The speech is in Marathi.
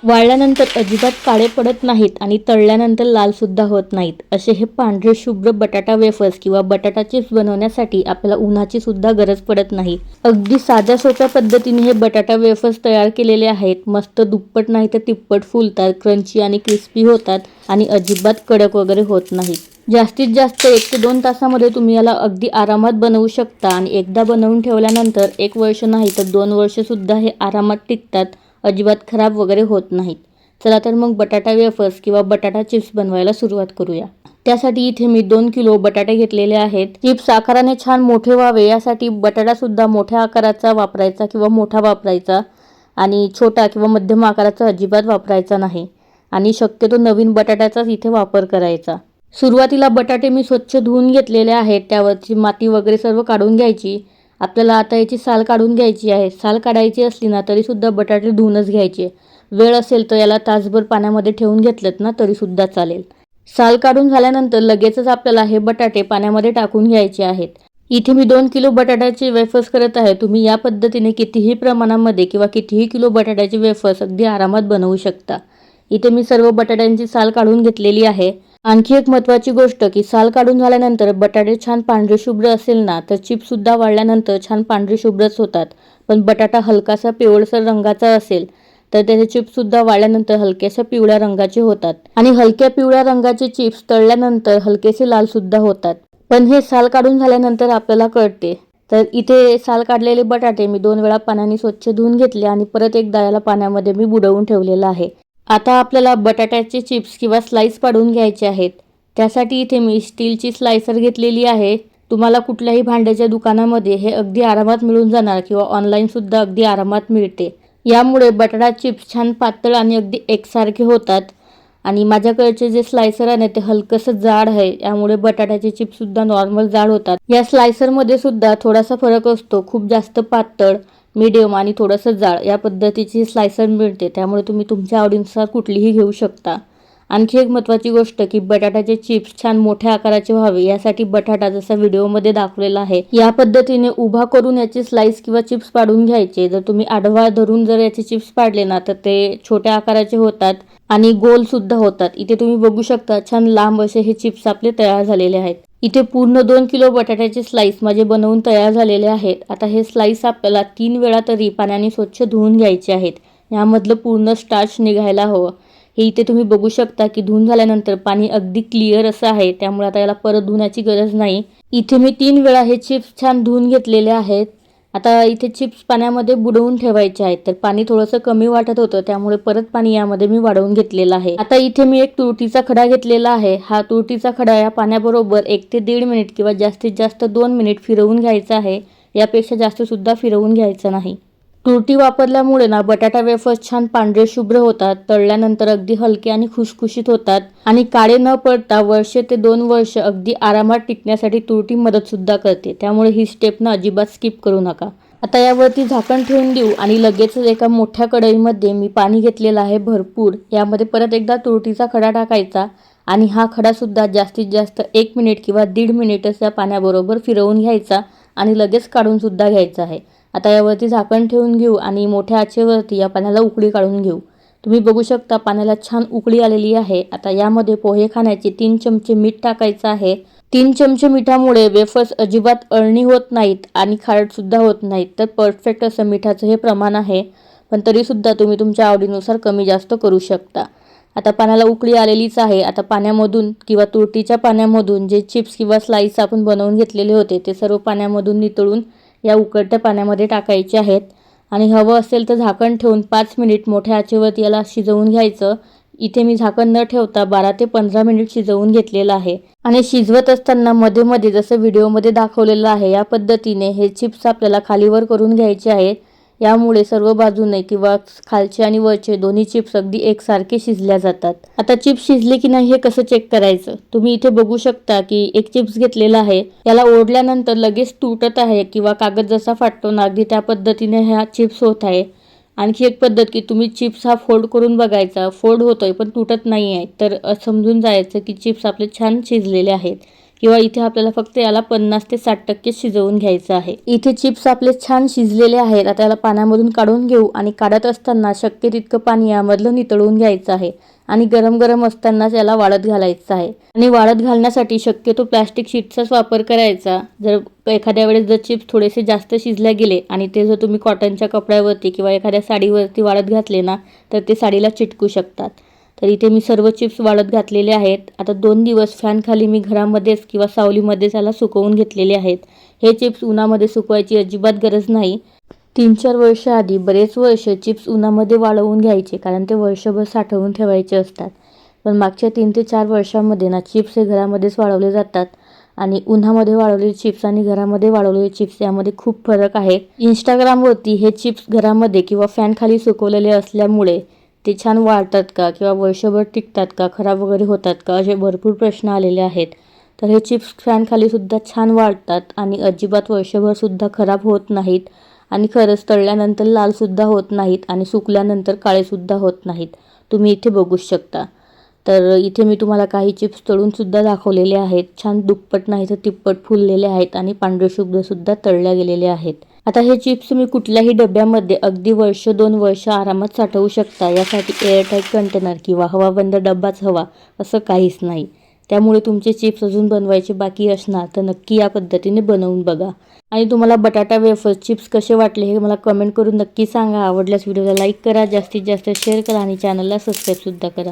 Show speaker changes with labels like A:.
A: वाळल्यानंतर अजिबात काळे पडत नाहीत आणि तळल्यानंतर लाल सुद्धा होत नाहीत असे हे पांढरे शुभ्र बटाटा वेफर्स किंवा बटाटा चिप्स बनवण्यासाठी आपल्याला उन्हाची सुद्धा गरज पडत नाही। अगदी साध्या सोप्या पद्धतीने हे बटाटा वेफर्स तयार केलेले आहेत। मस्त दुप्पट नाही तर तिप्पट फुलतात, क्रंची आणि क्रिस्पी होतात आणि अजिबात कडक वगैरे होत नाहीत। जास्तीत जास्त 1 ते 2 तासामध्ये तुम्ही याला अगदी आरामात बनवू शकता आणि एकदा बनवून ठेवल्यानंतर 1 वर्ष नाही तर 2 वर्ष सुद्धा हे आरामात टिकतात, अजिबात खराब वगैरे होत नाहीत। चला तर मग बटाटा वेफर्स किंवा बटाटा चिप्स बनवायला सुरुवात करूया। त्यासाठी इथे मी 2 किलो बटाटे घेतलेले आहेत। चिप्स आकाराने छान मोठे व्हावे यासाठी बटाटा सुद्धा मोठ्या आकाराचा वापरायचा किंवा मोठा वापरायचा आणि छोटा किंवा मध्यम आकाराचा अजिबात वापरायचा नाही आणि शक्यतो नवीन बटाट्याचाच इथे वापर करायचा। सुरुवातीला बटाटे मी स्वच्छ धुवून घेतलेले आहेत, त्यावरची माती वगैरे सर्व काढून घ्यायची। आपल्याला आता याची साल काढून घ्यायची आहे। साल काढायची असली ना तरी सुद्धा बटाटे धुवूनच घ्यायचे। वेळ असेल तर याला तासभर पाण्यामध्ये ठेवून घेतलेत ना तरी सुद्धा चालेल। साल काढून झाल्यानंतर लगेचच आपल्याला हे बटाटे पाण्यामध्ये टाकून घ्यायचे आहेत। इथे मी 2 किलो बटाट्याचे वेफर्स करत आहे। तुम्ही या पद्धतीने कितीही प्रमाणामध्ये किंवा कितीही किलो बटाट्याचे वेफर्स अगदी आरामात बनवू शकता। इथे मी सर्व बटाट्यांची साल काढून घेतलेली आहे। आणखी एक महत्त्वाची गोष्ट की साल काढून झाल्यानंतर बटाटे छान पांढरे शुभ्र असेल ना तर चिप्स सुद्धा वाळल्यानंतर छान पांढरे शुभ्रच होतात, पण बटाटा हलकासा पिवळसर रंगाचा असेल तर त्याचे चिप्स सुद्धा वाळल्यानंतर हलक्याशा पिवळ्या रंगाचे होतात आणि हलक्या पिवळ्या रंगाचे चिप्स तळल्यानंतर हलकेसे लाल सुद्धा होतात। पण हे साल काढून झाल्यानंतर आपल्याला कळते। तर इथे साल काढलेले बटाटे मी 2 वेळा पाण्याने स्वच्छ धुवून घेतले आणि परत एकदा याला पाण्यामध्ये मी बुडवून ठेवलेलं आहे। आता आपल्याला बटाट्याचे चिप्स किंवा स्लाइस पाडून घ्यायचे आहेत। त्यासाठी इथे मी स्टीलची स्लायसर घेतलेली आहे। तुम्हाला कुठल्याही भांड्याच्या दुकानामध्ये हे अगदी आरामात मिळून जाणार किंवा ऑनलाईन सुद्धा अगदी आरामात मिळते। यामुळे बटाटा चिप्स छान पातळ आणि अगदी एकसारखे होतात आणि माझ्याकडचे जे स्लायसर आहे ते हलकंसं जाड आहे, यामुळे बटाट्याचे चिप्स सुद्धा नॉर्मल जाड होतात। या स्लायसरमध्ये सुद्धा थोडासा फरक असतो, खूप जास्त पातळ, मीडियम आणि थोडंसं जाड या पद्धतीची स्लायसर मिळते, त्यामुळे तुम्ही तुमच्या आवडीनुसार कुठलीही घेऊ शकता। आणखी एक महत्त्वाची गोष्ट की बटाट्याचे चिप्स छान मोठ्या आकाराचे व्हावे यासाठी बटाटा जसा व्हिडिओमध्ये दाखवलेला आहे या पद्धतीने उभा करून याचे स्लाइस किंवा चिप्स पाडून घ्यायचे। जर तुम्ही आडवा धरून जर याचे चिप्स पाडले ना तर ते छोट्या आकाराचे होतात आणि गोल सुद्धा होतात। इथे तुम्ही बघू शकता छान लांब असे हे चिप्स आपले तयार झालेले आहेत। इथे पूर्ण 2 किलो बटाट्याचे स्लाइस माझे बनवून तयार झालेले आहेत। आता हे स्लाइस आपल्याला 3 वेळा तरी पाण्याने स्वच्छ धुवून घ्यायचे आहेत, यामधलं पूर्ण स्टार्च निघायला हवं। हे इथे तुम्ही बघू शकता की धुवून झाल्यानंतर पाणी अगदी क्लिअर असं आहे, त्यामुळे आता याला परत धुण्याची गरज नाही। इथे मी 3 वेळा हे चिप्स छान धुवून घेतलेले आहेत। आता इथे चिप्स पाण्यामध्ये बुडवून ठेवायचे आहेत, तर पाणी थोडंसं कमी वाटत होतं त्यामुळे परत पाणी यामध्ये मी वाढवून घेतलेलं आहे। आता इथे मी एक तुरटीचा खडा घेतलेला आहे। हा तुरटीचा खडा या पाण्याबरोबर 1 ते 1.5 मिनिट किंवा जास्तीत जास्त 2 मिनिट फिरवून घ्यायचा आहे, यापेक्षा जास्त सुद्धा फिरवून घ्यायचं नाही। तुरटी वापरल्यामुळे ना बटाटा वेफर्स छान पांढरे शुभ्र होतात, तळल्यानंतर अगदी हलके आणि खुसखुशीत होतात आणि काळे न पडता 1 ते 2 वर्ष अगदी आरामात टिकण्यासाठी तुरटी मदत सुद्धा करते, त्यामुळे ही स्टेप ना अजिबात स्किप करू नका। आता यावरती झाकण ठेवून देऊ आणि लगेचच एका मोठ्या कढईमध्ये मी पाणी घेतलेलं आहे भरपूर, यामध्ये परत एकदा तुरटीचा खडा टाकायचा आणि हा खडा सुद्धा जास्तीत जास्त 1 मिनिट किंवा 1.5 मिनिटच या पाण्याबरोबर फिरवून घ्यायचा आणि लगेच काढून सुद्धा घ्यायचा आहे। आता यावरती झाकण ठेवून घेऊ आणि मोठ्या आचेवरती या पाण्याला उकळी काढून घेऊ। तुम्ही बघू शकता पाण्याला छान उकळी आलेली आहे। आता यामध्ये पोहे खाण्याचे 3 चमचे मीठ टाकायचं आहे। 3 चमचे मिठामुळे वेफर्स अजिबात अळणी होत नाहीत आणि खारट सुद्धा होत नाहीत, तर परफेक्ट असं मिठाचं हे प्रमाण आहे, पण तरी सुद्धा तुम्ही तुमच्या आवडीनुसार कमी जास्त करू शकता। आता पाण्याला उकळी आलेलीच आहे। आता पाण्यामधून किंवा तुरटीच्या पाण्यामधून जे चिप्स किंवा स्लाइस आपण बनवून घेतलेले होते ते सर्व पाण्यामधून नितळून या उकळत्या पाण्यामध्ये टाकायचे आहेत आणि हवं असेल तर झाकण ठेवून 5 मिनिट मोठ्या आचेवरती याला शिजवून घ्यायचं। इथे मी झाकण न ठेवता 12 ते 15 मिनिट शिजवून घेतलेलं आहे आणि शिजवत असताना मध्ये मध्ये जसं व्हिडिओमध्ये दाखवलेलं आहे या पद्धतीने हे चिप्स आपल्याला खालीवर करून घ्यायचे आहेत। यामुळे सर्व बाजूने किंवा खालचे आणि वरचे दोन्ही चिप्स अगदी एकसारखे शिजल्या जातात। आता चिप्स शिजले की नाही हे कसं चेक करायचं, तुम्ही इथे बघू शकता की एक चिप्स घेतलेला आहे, याला ओढल्यानंतर लगेच तुटत आहे किंवा कागद जसा फाटतो ना अगदी त्या पद्धतीने हा चिप्स होत आहे। आणखी एक पद्धत की तुम्ही चिप्स हा फोल्ड करून बघायचा, फोल्ड होतोय पण तुटत नाही आहे, तर समजून जायचं की चिप्स आपले छान शिजलेले आहेत। किंवा इथे आपल्याला फक्त याला 50 ते 60% शिजवून घ्यायचं आहे. इथे चिप्स आपले छान शिजलेले आहेत. आता याला पाण्यामधून काढून घेऊ आणि काढत असताना शक्य तितकं पाणी यामधलं नितळून घ्यायचं आहे आणि गरम गरम असतानाच याला वाळत घालायचं आहे. आणि वाळत घालण्यासाठी शक्यतो प्लॅस्टिक शीटचाच वापर करायचा. जर एखाद्या वेळेस जर चिप्स थोडेसे जास्त शिजले गेले आणि ते जर तुम्ही कॉटनच्या कपड्यावरती किंवा एखाद्या साडीवरती वाळत घातले ना तर ते साडीला चिटकू शकतात. तर इथे मी सर्व चिप्स वाळत घातलेले आहेत. आता 2 दिवस फॅन खाली मी घरामध्येच किंवा सावलीमध्येच याला सुकवून घेतलेले आहेत. हे चिप्स उन्हामध्ये सुकवायची अजिबात गरज नाही. 3-4 वर्ष आधी बरेच वर्ष चिप्स उन्हामध्ये वाळवून घ्यायचे, कारण ते वर्षभर साठवून ठेवायचे असतात. पण मागच्या 3 ते 4 वर्षांमध्ये ना चिप्स हे घरामध्येच वाळवले जातात आणि उन्हामध्ये वाळवलेले चिप्स आणि घरामध्ये वाळवलेले चिप्स यामध्ये खूप फरक आहे. इंस्टाग्रामवरती हे चिप्स घरामध्ये किंवा फॅन खाली सुकवलेले असल्यामुळे ते छान वाळतात का किंवा वर्षभर टिकतात का, खराब वगैरे होतात का, असे भरपूर प्रश्न आलेले आहेत. तर हे चिप्स फॅन खाली सुद्धा छान वाळतात आणि अजिबात वर्षभर सुद्धा खराब होत नाहीत आणि खरंच तळल्यानंतर लाल सुद्धा होत नाहीत आणि सुकल्यानंतर काळे सुद्धा होत नाहीत. तुम्ही इथे बघू शकता. तर इथे मी तुम्हाला काही चिप्स तळून सुद्धा दाखवलेले आहेत. छान दुप्पट नाही तर तिप्पट फुललेले आहेत आणि पांढरे शुभ्र सुद्धा तळल्या गेलेले आहेत. आता हे चिप्स तुम्ही कुठल्याही डब्यामध्ये अगदी 1-2 वर्ष आरामात साठवू शकता. यासाठी एअरटाईट कंटेनर किंवा हवाबंद डब्बाच हवा असं काहीच नाही. त्यामुळे तुमचे चिप्स अजून बनवायचे बाकी असणार तर नक्की या पद्धतीने बनवून बघा. आणि तुम्हाला बटाटा वेफर्स चिप्स कसे वाटले हे मला कमेंट करून नक्की सांगा. आवडल्यास व्हिडिओला लाईक करा, जास्तीत जास्त शेअर करा आणि चॅनलला सबस्क्राईब सुद्धा करा.